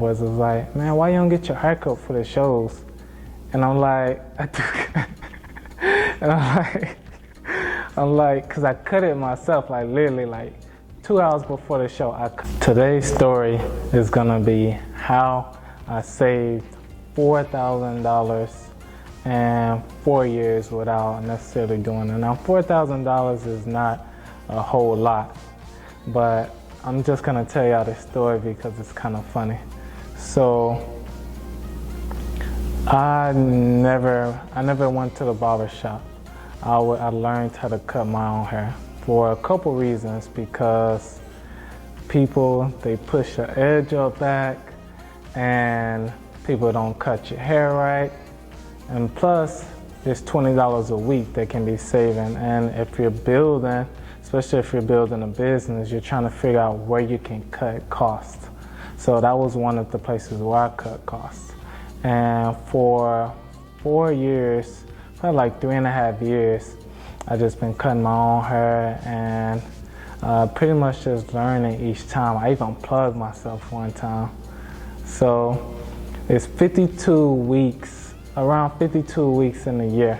homeboys was like, man, why you don't get your haircut for the shows? And I'm like, and I'm like, cause I cut it myself, like literally like 2 hours before the show. Today's story is gonna be how I saved $4,000 in 4 years without necessarily doing it. Now, $4,000 is not a whole lot, but I'm just gonna tell y'all this story because it's kind of funny. So I never went to the barber shop. I learned how to cut my own hair for a couple reasons, because people, they push the edge up back and people don't cut your hair right. And plus, there's $20 a week that can be saving. And if you're building, especially if you're building a business, you're trying to figure out where you can cut costs. So that was one of the places where I cut costs. And for 4 years, probably like 3.5 years, I just been cutting my own hair and pretty much just learning each time. I even plugged myself one time. So it's 52 weeks, around 52 weeks in a year.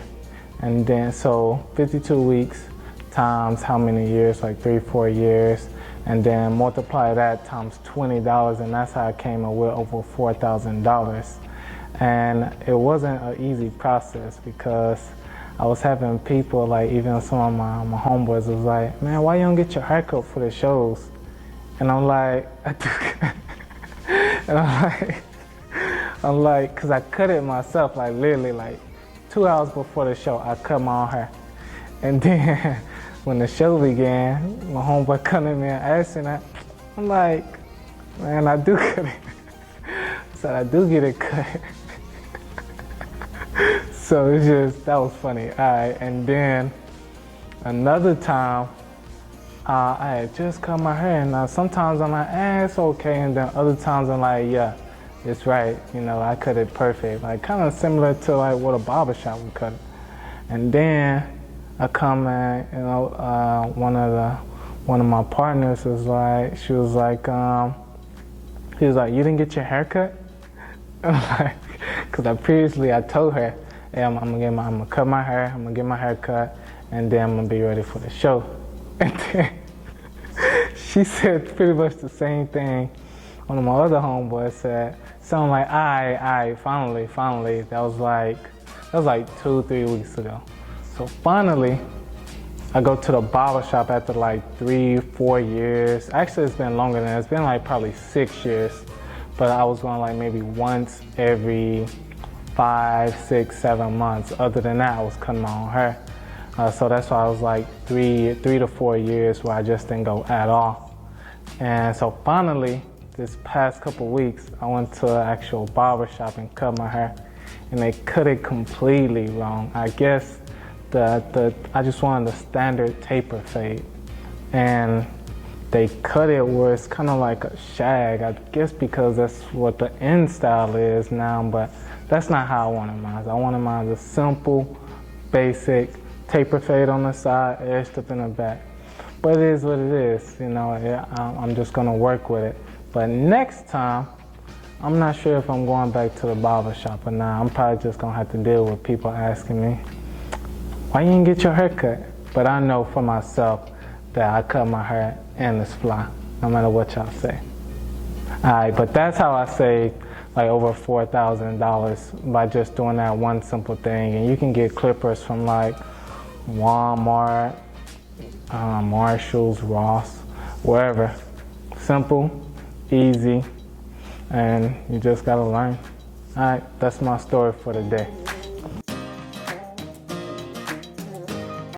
And then so 52 weeks times how many years, like 3-4 years, and then multiply that times $20, and that's how I came up with over $4,000. And it wasn't an easy process, because I was having people, like even some of my homeboys was like, man, why you don't get your haircut for the shows? And I'm like, I'm like, cause I cut it myself, like literally like 2 hours before the show, I cut my own hair. And then when the show began, my homeboy come to me and asking that, I'm like, man, I do cut it. I said, I do get it cut. So it's just, that was funny. All right, and then another time, I had just cut my hair, and sometimes I'm like, it's okay, and then other times I'm like, yeah, it's right, you know, I cut it perfect. Like kind of similar to like what a barbershop would cut it. And then I come and, you know, one of my partners was like, he was like, you didn't get your hair cut? I'm like, cause I told her, hey, I'm gonna cut my hair, I'm gonna get my hair cut, and then I'm gonna be ready for the show. And then she said pretty much the same thing one of my other homeboys said. So I'm like, finally. That was like 2-3 weeks ago. So finally, I go to the barber shop after like 3-4 years. Actually, it's been longer than that. It's been like probably 6 years. But I was going like maybe once every 5, 6, 7 months. Other than that, I was cutting my own hair. So that's why I was like 3 to 4 years where I just didn't go at all. And so finally, this past couple weeks, I went to an actual barber shop and cut my hair. And they cut it completely wrong. I guess I just wanted the standard taper fade. And they cut it where it's kind of like a shag, I guess because that's what the end style is now, but that's not how I wanted mine. I wanted mine a simple, basic taper fade on the side, edge tip in the back. But it is what it is, you know, I'm just gonna work with it. But next time, I'm not sure if I'm going back to the barber shop or not. I'm probably just gonna have to deal with people asking me, why you didn't get your hair cut? But I know for myself that I cut my hair and it's fly, no matter what y'all say. All right, but that's how I saved like over $4,000 by just doing that one simple thing. And you can get clippers from like Walmart, Marshalls, Ross, wherever. Simple, easy, and you just gotta learn. All right, that's my story for today.